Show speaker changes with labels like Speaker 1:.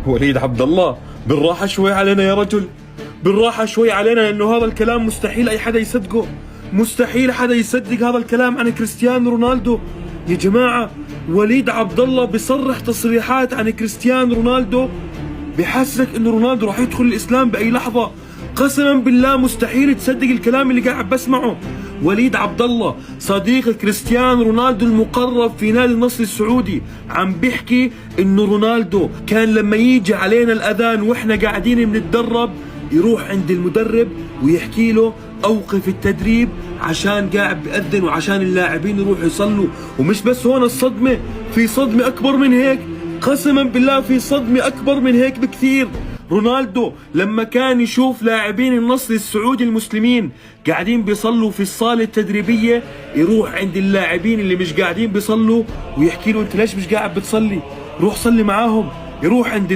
Speaker 1: وليد عبد الله بالراحة شوي علينا يا رجل، بالراحة شوي علينا، لأنه هذا الكلام مستحيل أي حدا يصدقه. مستحيل حدا يصدق هذا الكلام عن كريستيانو رونالدو. يا جماعة وليد عبد الله بيصرح تصريحات عن كريستيانو رونالدو بحسسك انه رونالدو راح يدخل الاسلام باي لحظة. قسما بالله مستحيل تصدق الكلام اللي قاعد بسمعه. وليد عبد الله صديق كريستيانو رونالدو المقرب في نادي النصر السعودي عم بيحكي انه رونالدو كان لما يجي علينا الاذان واحنا قاعدين بنتدرب يروح عند المدرب ويحكي له اوقف التدريب عشان قاعد بأذن وعشان اللاعبين يروحوا يصلوا. ومش بس هون الصدمة، في صدمة اكبر من هيك. قسما بالله في صدمة اكبر من هيك بكثير. رونالدو لما كان يشوف لاعبين النصر السعودي المسلمين قاعدين بيصلوا في الصالة التدريبية يروح عند اللاعبين اللي مش قاعدين بيصلوا ويحكي له انت ليش مش قاعد بتصلي؟ روح صلي معاهم. يروح عند